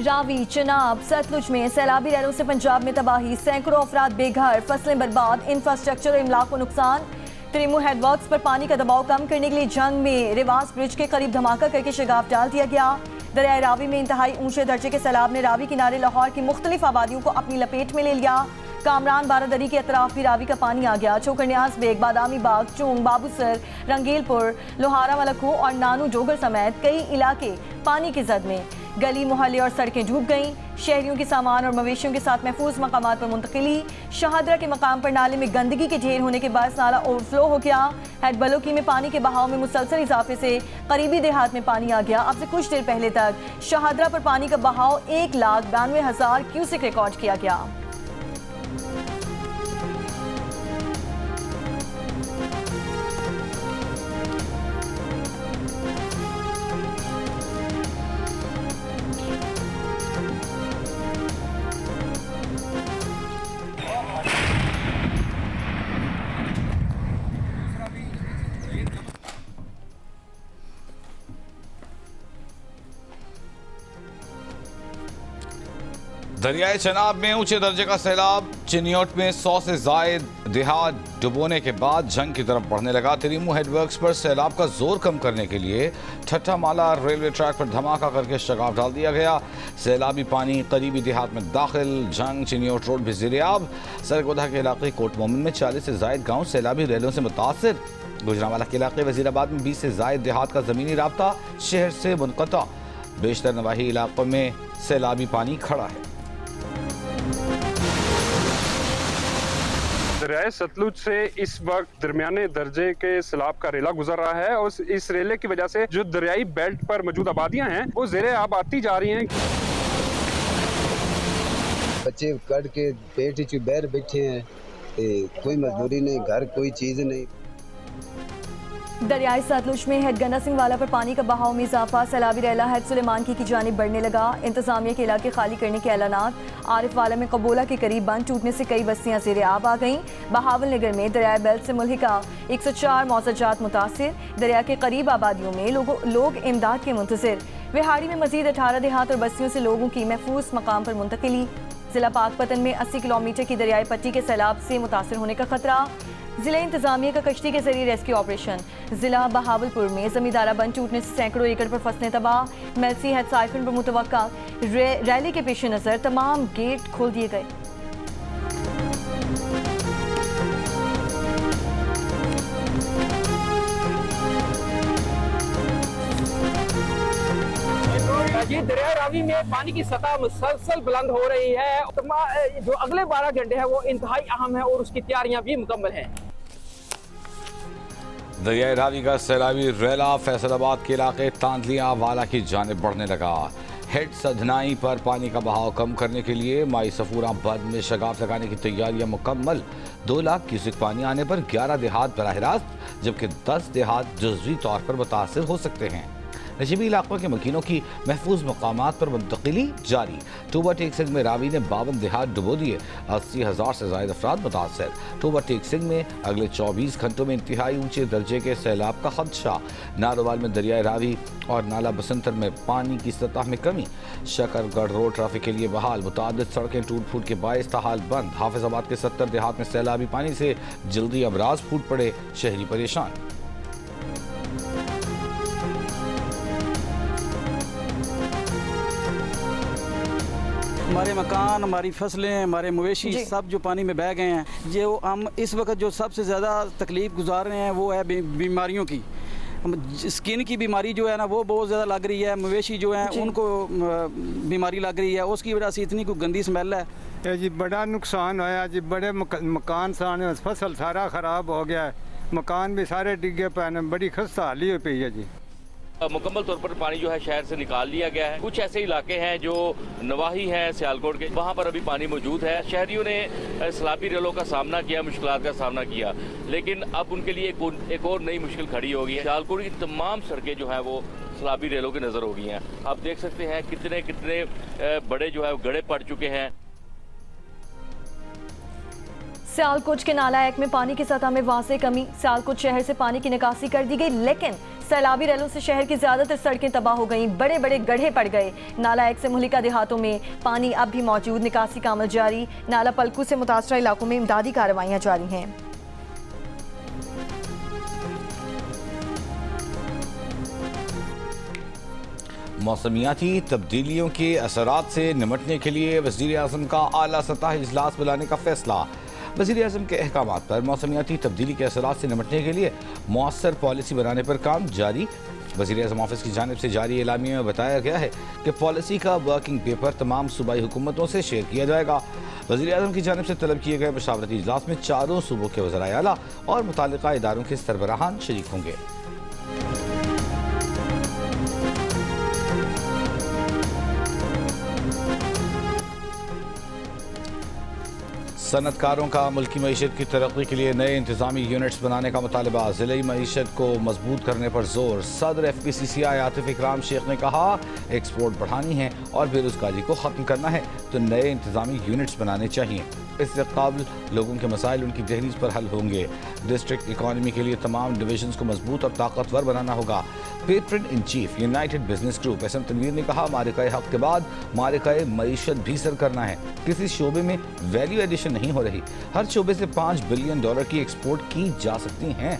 रावी, चिनाब, सतलुज में सैलाबी लहरों से पंजाब में तबाही, सैकड़ों अफराद बेघर, फसलें बर्बाद, इंफ्रास्ट्रक्चर और इमलाक को नुकसान। त्रिमू हेडवर्क्स पर पानी का दबाव कम करने के लिए जंग में रिवास ब्रिज के करीब धमाका करके शगाफ डाल दिया गया। दरियाए रावी में इंतहाई ऊंचे दर्जे के सैलाब ने रावी किनारे लाहौर की मुख्तलिफ आबादियों को अपनी लपेट में ले लिया। कामरान बारादरी के अतराफ भी रावी का पानी आ गया। चोकर न्याज बेग, बादामी बाग, चूंग, बाबूसर, रंगीलपुर, लोहारा मलखू और नानू जोगर समेत कई इलाके पानी की जद में। गली मोहल्ले और सड़कें डूब गईं। शहरियों के सामान और मवेशियों के साथ महफूज मकामात पर मुंतकिली। शहादरा के मकाम पर नाले में गंदगी के ढेर होने के बाद नाला ओवरफ्लो हो गया। हेड बलोकी में पानी के बहाव में मुसलसल इजाफे से करीबी देहात में पानी आ गया। अब से कुछ देर पहले तक शहादरा पर पानी का बहाव 1,92,000 क्यूसेक रिकॉर्ड किया गया। दरियाए चनाब में ऊंचे दर्जे का सैलाब, चिनियोट में 100 से जायद देहात डुबोने के बाद जंग की तरफ बढ़ने लगा। त्रिमू हेडवर्क्स पर सैलाब का जोर कम करने के लिए ठट्ठा माला रेलवे ट्रैक पर धमाका करके शगाफ डाल दिया गया। सैलाबी पानी करीबी देहात में दाखिल, जंग चिनियोट रोड भी ज़ेर-ए-आब। सरगोधा के इलाके कोट मोमिन में 40 से जायद गाँव सैलाबी रेलों से मुतासिर। गुजरांवाला के इलाके वजीराबाद में 20 से जायद देहात का ज़मीनी राब्ता शहर से मुनक़ता। बेशतर नवाही इलाकों में सैलाबी पानी खड़ा है। दरियाए सतलुज से इस वक्त दरमियाने दर्जे के सैलाब का रेला गुजर रहा है और इस रेले की वजह से जो दरियाई बेल्ट पर मौजूद आबादियां हैं वो ज़ेर-ए-आब आती जा रही हैं। बच्चे कट के पेट च बहर बैठे हैं, कोई मजदूरी नहीं, घर कोई चीज़ नहीं। दरियाई सतलुज में हेड गंडा सिंह वाला पर पानी का बहाव में इजाफा। सैलाबी रेला हेड सुलेमान की जानिब बढ़ने लगा। इंतजामिया के इलाके खाली करने के ऐलानात। आरिफ वाला में कबोला के करीब बंद टूटने से कई बस्तियां ज़ेर-ए-आब आ गईं। बहावल नगर में दरियाई बेल्ट से मुल्हिका 104 मौज़ाजात मुतासिर। दरिया के करीब आबादियों में लोग इमदाद के मुंतज़िर। विहाड़ी में मजीद 18 देहात और बस्तियों से लोगों की महफूज मकाम पर मुंतकिली। जिला पाकपतन में 80 किलोमीटर की दरियाई पट्टी के सैलाब से मुतासिर होने का खतरा। जिला इंतजामिया का कश्ती के जरिए रेस्क्यू ऑपरेशन। जिला बहावलपुर में जमींदारा बंद टूटने से सैकड़ों एकड़ पर फसलें तबाह। मेलसी हेड साइफन पर मुतवक्का रैली के पेश नज़र तमाम गेट खोल दिए गए। जी, दरिया रावी में पानी की सतह मुसलसल बुलंद हो रही है। जो अगले 12 घंटे है वो इंतहाई अहम है और उसकी तैयारियां भी मुकम्मल हैं। दरियाए रावी का सैलाबी रेला फैसलाबाद के इलाके तांदलिया वाला की जानिब बढ़ने लगा। हेड सधनाई पर पानी का बहाव कम करने के लिए माई सफूरा बंद में शगाफ लगाने की तैयारियां मुकम्मल। 2 लाख क्यूसेक पानी आने पर 11 देहात बराह रास्त जबकि 10 देहात जुज़वी तौर पर मुतासिर हो सकते हैं। नशीबी इलाकों के मकीनों की महफूज मकामात पर मुंतकिली जारी। टूबा टेक सिंह में रावी ने 52 देहात डुबो दिए। 80,000 से ज्यादा अफराद मुतासर। टूबा टेक सिंह में अगले 24 घंटों में इंतहाई ऊंचे दर्जे के सैलाब का खदशा। नारोवाल में दरियाए रावी और नाला बसंतर में पानी की सतह में कमी। शकरगढ़ रोड ट्रैफिक के लिए बहाल। मुतादिद सड़कें टूट फूट के बायस ताहाल बंद। हाफिजाबाद के 70 देहात में सैलाबी पानी से जल्दी अमराज फूट पड़े, शहरी परेशान। हमारे मकान, हमारी फसलें, हमारे मवेशी सब जो पानी में बह गए हैं। जो हम इस वक्त जो सबसे ज़्यादा तकलीफ़ गुजार रहे हैं वो है बीमारियों की। स्किन की बीमारी जो है ना वो बहुत ज़्यादा लग रही है। मवेशी जो हैं उनको बीमारी लग रही है, उसकी वजह से इतनी कोई गंदी स्मेल है। जी बड़ा नुकसान होया जी, बड़े मकान साने, फसल सारा ख़राब हो गया है। मकान भी सारे डिगे पे, बड़ी खस्ता हाली हो पई है जी। मुकम्मल तौर पर पानी जो है शहर से निकाल लिया गया है। कुछ ऐसे इलाके हैं जो नवाही हैं सियालकोट के, वहाँ पर अभी पानी मौजूद है। शहरियों ने सैलाबी रेलों का सामना किया, मुश्किलात का सामना किया, लेकिन अब उनके लिए एक और नई मुश्किल खड़ी हो गई है। सियालकोट की तमाम सड़कें जो है वो सैलाबी रेलों की नज़र हो गई हैं। आप देख सकते हैं कितने कितने बड़े जो है गड्ढे पड़ चुके हैं। सियालकोट के नाला एक में पानी की सतह में वाज़ेह कमी। सियालकोट शहर से पानी की निकासी कर दी गई, लेकिन सैलाबी रैलों से शहर की ज्यादातर सड़कें तबाह हो गईं, बड़े बड़े गड्ढे पड़ गए। नाला एक से मुहलिका देहातों में पानी अब भी मौजूद, निकासी का अमल जारी। नाला पलकू से मुतासरा इलाकों में इमदादी कार्रवाइयां जारी हैं। मौसमियाती तब्दीलियों के असरात से निमटने के लिए वज़ीर आज़म का आला सतह इजलास बुलाने का फैसला। वज़ीर आज़म के अहकामात पर मौसमियाती तब्दीली के असरात से निमटने के लिए मौसर पॉलिसी बनाने पर काम जारी। वज़ीर आज़म ऑफिस की जानिब से जारी एलामिया में बताया गया है कि पॉलिसी का वर्किंग पेपर तमाम सूबाई हुकूमतों से शेयर किया जाएगा। वज़ीर आज़म की जानिब से तलब किए गए मशावरती इजलास में चारों सूबों के वज़राए आला और मुताल्लिका इदारों के सरबराहान शरीक होंगे। सनतकारों का मुल्की मईशत की तरक्की के लिए नए इंतजामी यूनिट्स बनाने का मुतालबा, ज़िले मईशत को मजबूत करने पर जोर। सदर FPCCI आतिफ इकराम शेख ने कहा, एक्सपोर्ट बढ़ानी है और बेरोजगारी को ख़त्म करना है तो नए इंतजामी यूनिट्स बनाने चाहिए। इससे काबिल लोगों के मसाइल उनकी दहलीज पर हल होंगे। डिस्ट्रिक्ट इकॉनमी के लिए तमाम डिवीजन्स को मजबूत और ताकतवर बनाना होगा। Patron in chief United Business Group SM Tanveer ने कहा, मारिकाए हक के बाद मारिकाए मईशत भी सर करना है। किसी शोबे में वैल्यू एडिशन नहीं हो रही, हर शोबे से $5 बिलियन की एक्सपोर्ट की जा सकती हैं।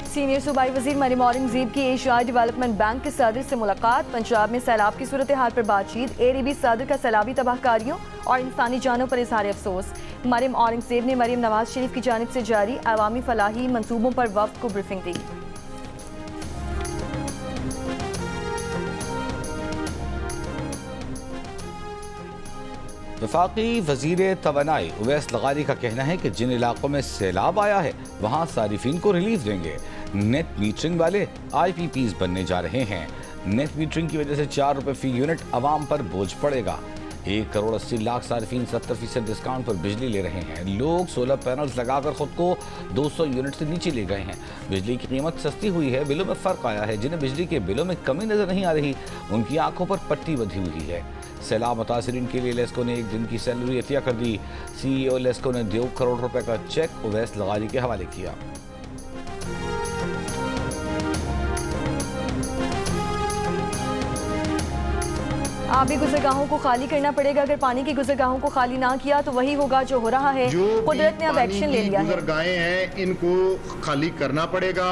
सीनियर सूबाई वजीर मरियम औरंगजेब की एशियाई डेवलपमेंट बैंक के सदर से मुलाकात। पंजाब में सैलाब की सूरत हाल पर बातचीत। ADB सदर का सैलाबी तबाहकारियों और इंसानी जानों पर इजहार अफसोस। मरियम औरंगजेब ने मरियम नवाज शरीफ की जानिब से जारी अवामी फलाही मंसूबों पर वफ्द को ब्रीफिंग दी। वफाकी वजीर तवानाई उवैस लगारी का कहना है कि जिन इलाकों में सैलाब आया है वहाँ सारिफिन को रिलीफ देंगे। नेट मीटरिंग वाले IPPs बनने जा रहे हैं। नेट मीटरिंग की वजह से ₹4 फी यूनिट आवाम पर बोझ पड़ेगा। 1 करोड़ 80 लाख सारिफिन 70% डिस्काउंट पर बिजली ले रहे हैं। लोग सोलर पैनल्स लगाकर खुद को 200 यूनिट से नीचे ले गए हैं। बिजली की कीमत सस्ती हुई है, बिलों में फ़र्क आया है। जिन्हें बिजली के बिलों में कमी नज़र नहीं आ रही, उनकी आंखों पर पट्टी बंधी हुई है। सैलाब मुतासरीन के लिए लेस्को ने एक दिन की सैलरी अतिया कर दी। CEO लेस्को ने 2 करोड़ रुपए का चेक उवैस लगारी के हवाले किया। आबी गुजरगाहों को खाली करना पड़ेगा। अगर पानी की गुजरगाहों को खाली ना किया तो वही होगा जो हो रहा है। कुदरत ने अब एक्शन ले लिया है। गुजरगाहें हैं, इनको खाली करना पड़ेगा,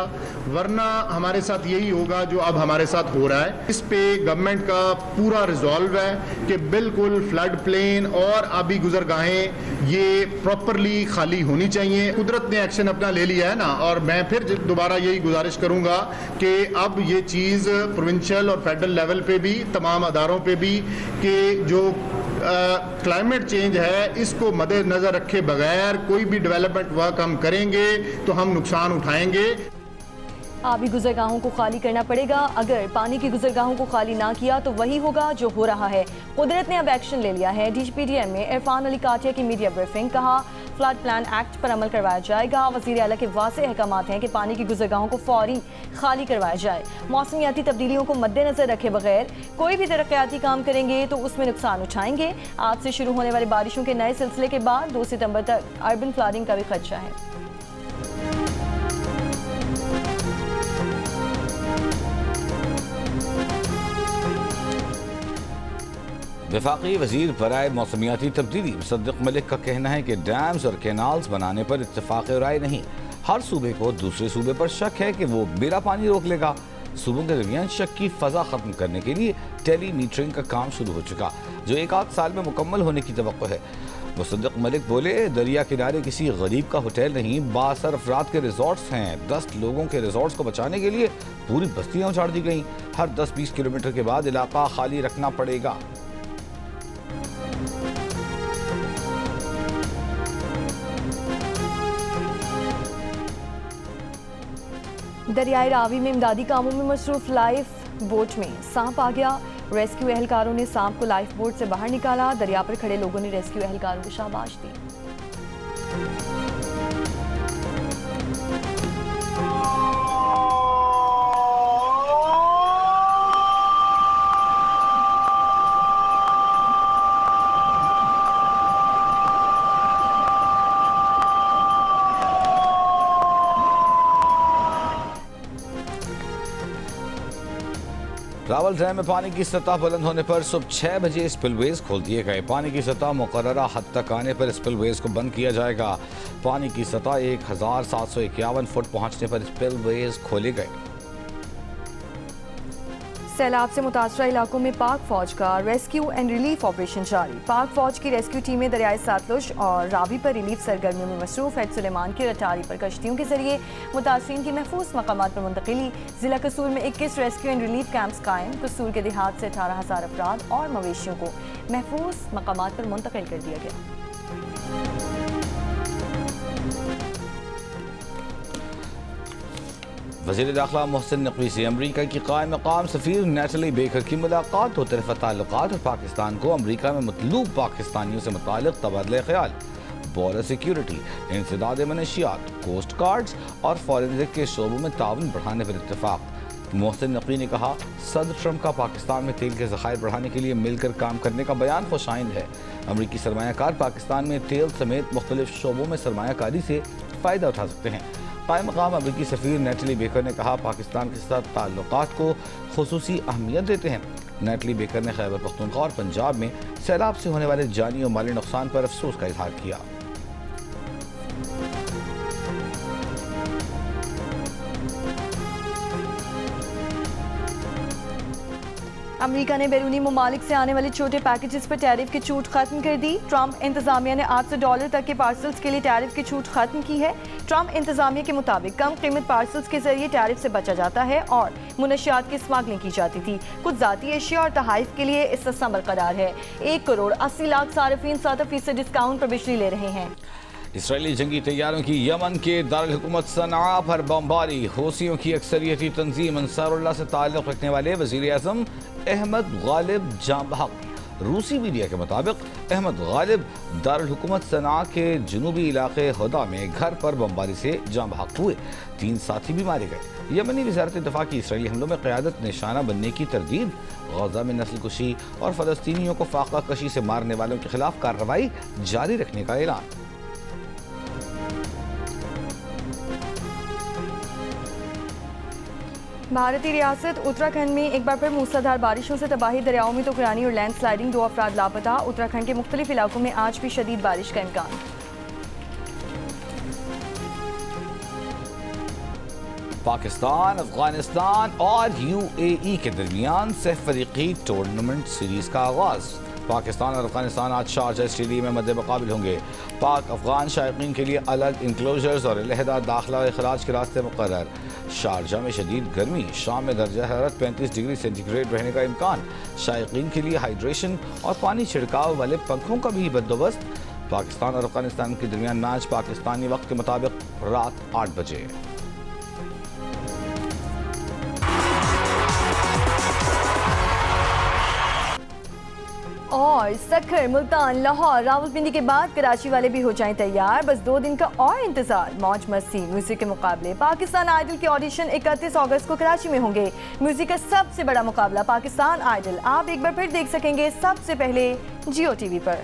वरना हमारे साथ यही होगा जो अब हमारे साथ हो रहा है। इस पे गवर्नमेंट का पूरा रिजॉल्व है कि बिल्कुल फ्लड प्लेन और आबी गुजरगाहें ये प्रॉपरली खाली होनी चाहिए। कुदरत ने एक्शन अपना ले लिया है ना, और मैं फिर दोबारा यही गुजारिश करूंगा कि अब ये चीज़ प्रोविंशियल और फेडरल लेवल पे भी, तमाम अदारों पे भी, कि जो क्लाइमेट चेंज है इसको मद्देनजर रखे बगैर कोई भी डेवलपमेंट वर्क हम करेंगे तो हम नुकसान उठाएंगे। आबी गुजरगाहों को खाली करना पड़ेगा। अगर पानी की गुजरगाहों को खाली ना किया तो वही होगा जो हो रहा है। कुदरत ने अब एक्शन ले लिया है। DGPDM में इरफान अली काटिया की मीडिया ब्रीफिंग। कहा, फ्लड प्लान एक्ट पर अमल करवाया जाएगा। वज़ीर आला के वाज़ेह अहकामात हैं कि पानी की गुजरगाहों को फौरी खाली करवाया जाए। मौसमियाती तब्दीलियों को मद्देनजर रखे बगैर कोई भी तरक्याती काम करेंगे तो उसमें नुकसान उठाएंगे। आज से शुरू होने वाली बारिशों के नए सिलसिले के बाद 2 सितंबर तक अर्बन फ्लडिंग का भी खदशा है। वफाकी वजीर बराए मौसमियाती तब्दीली मुसद्दिक मलिक का कहना है कि डैम्स और कैनाल्स बनाने पर इत्तेफाक राय नहीं। हर सूबे को दूसरे सूबे पर शक है कि वो मेरा पानी रोक लेगा। सूबों के दरमियान शक की फजा खत्म करने के लिए टेली मीटरिंग का काम शुरू हो चुका, जो 1 साल में मुकम्मल होने की तवक्को है। मुसद्दिक मलिक बोले, दरिया किनारे किसी गरीब का होटल नहीं, बासर अफराद के रिजॉर्ट्स हैं। 10 लोगों के रिजॉर्ट्स को बचाने के लिए पूरी बस्तियाँ उजाड़ दी गई। हर 10-20 किलोमीटर के बाद इलाका खाली रखना पड़ेगा। दरियाई रावी में इमदादी कामों में मसरूफ लाइफ बोट में सांप आ गया। रेस्क्यू एहलकारों ने सांप को लाइफ बोट से बाहर निकाला। दरिया पर खड़े लोगों ने रेस्क्यू एहलकारों को शाबाश दी। रावल डैम में पानी की सतह बुलंद होने पर सुबह 6 बजे स्पिलवेज खोल दिए गए। पानी की सतह मुकर्ररा हद तक आने पर स्पिलवेज को बंद किया जाएगा। पानी की सतह 1751 फुट पहुंचने पर स्पिलवेज खोले गए। सैलाब से मुतासरा इलाकों में पाक फौज का रेस्क्यू एंड रिलीफ ऑपरेशन जारी। पाक फौज की रेस्क्यू टीमें दरियाए सतलुज और रावी पर रिलीफ सरगर्मियों में मसरूफ। हेड सुलेमान की रटारी पर कश्तियों के जरिए मुतासरीन की महफूज मकामात पर मुंतकिली। जिला कसूर में 21 रेस्क्यू एंड रिलीफ कैंप्स कायम। कसूर के देहात से 18,000 अफराद और मवेशियों को महफूज मकामात पर मुंतकिल कर दिया गया। वज़ीर दाखिला मोहसिन नकवी से अमरीका की कायम मकाम सफ़ीर नेटली बेकर की मुलाकात। होते ताल्लुकात और पाकिस्तान को अमरीका में मतलूब पाकिस्तानियों से मुताल्लिक़ तबादले ख्याल, बॉर्डर सिक्योरिटी, इंसदाद मनशियात, कोस्ट गार्ड्स और फॉरेंसिक के शोबों में ताउन बढ़ाने पर इत्तेफाक। मोहसिन नकवी ने कहा, सदर ट्रंप का पाकिस्तान में तेल के ज़खायर बढ़ाने के लिए मिलकर काम करने का बयान खुशाइंद है। अमरीकी सरमायाकार पाकिस्तान में तेल समेत मुख्तलिफ शोबों में सरमायाकारी से फ़ायदा उठा सकते हैं। कायम मकाम अमरीकी सफ़ीर नेटली बेकर ने कहा, पाकिस्तान के साथ ताल्लुकात को खुसूसी अहमियत देते हैं। नेटली बेकर ने खैबर पख्तूनख्वा और पंजाब में सैलाब से होने वाले जानी और माली नुकसान पर अफसोस का इजहार किया। अमेरिका ने बैरूनी ममालिक से आने वाले छोटे पैकेजेस पर टैरिफ की छूट खत्म कर दी। ट्रंप इंतजामिया ने $800 तक के पार्सल्स के लिए टैरिफ की छूट खत्म की है। ट्रंप इंतजामिया के मुताबिक कम कीमत पार्सल्स के जरिए टैरिफ से बचा जाता है और मुनशियात की स्मगलिंग की जाती थी। कुछ जाती एशिया और तहाइफ के लिए इस सस्ता बरकरार है। 1,80,00,000 सार्फिन 7% डिस्काउंट पर बिजली ले रहे हैं। इसराइली जंगी तैयारों की यमन के दारुल हुकूमत सनआ पर बमबारी। हूसियों की अक्सरियती तंजीम अंसारुल्लाह से ताल्लुक़ रखने वाले वज़ीर आज़म अहमद गालिब जाँ बहक। रूसी मीडिया के मुताबिक अहमद गालिब दारुल हुकूमत सनआ के जुनूबी इलाके हुदा में घर पर बमबारी से जाँ बहक हुए। 3 साथी भी मारे गए। यमनी वज़ारत दिफ़ा की इसराइली हमलों में क़यादत निशाना बनने की तरदीद। गज़ा में नस्ल कुशी और फ़लस्तीनियों को फाका कशी से मारने वालों के खिलाफ कार्रवाई जारी रखने का ऐलान। भारतीय रियासत उत्तराखंड में एक बार फिर मूसलाधार बारिशों से तबाही। दरियाओं में तूफानी और लैंडस्लाइडिंग, 2 अफराद लापता। उत्तराखंड के मुख्तलिफ इलाकों में आज भी शदीद बारिश का इम्कान। पाकिस्तान, अफगानिस्तान और UAE के दरमियान सहफरीकी टूर्नामेंट सीरीज का आगाज। पाकिस्तान और अफगानिस्तान आज शारजा स्टेडियम में मद्दे मुकाबिल होंगे। पाक अफगान शायकीन के लिए अलग इंक्लोजर्स और अलहदा दाखिला और इखराज के रास्ते मुकर्रर। शारजा में शदीद गर्मी, शाम में दर्जा हरारत 35 डिग्री सेंटीग्रेड रहने का इम्कान। शायकीन के लिए हाइड्रेशन और पानी छिड़काव वाले पंखों का भी बंदोबस्त। पाकिस्तान और अफगानिस्तान के दरमियान मैच पाकिस्तानी वक्त के मुताबिक रात 8 बजे। और सखर, मुल्तान, लाहौर, रावलपिंडी के बाद कराची वाले भी हो जाएं तैयार। बस 2 दिन का और इंतजार। मौज मस्ती, म्यूजिक के मुकाबले। पाकिस्तान आइडल के ऑडिशन 31 अगस्त को कराची में होंगे। म्यूजिक का सबसे बड़ा मुकाबला पाकिस्तान आइडल आप एक बार फिर देख सकेंगे सबसे पहले जियो टीवी पर।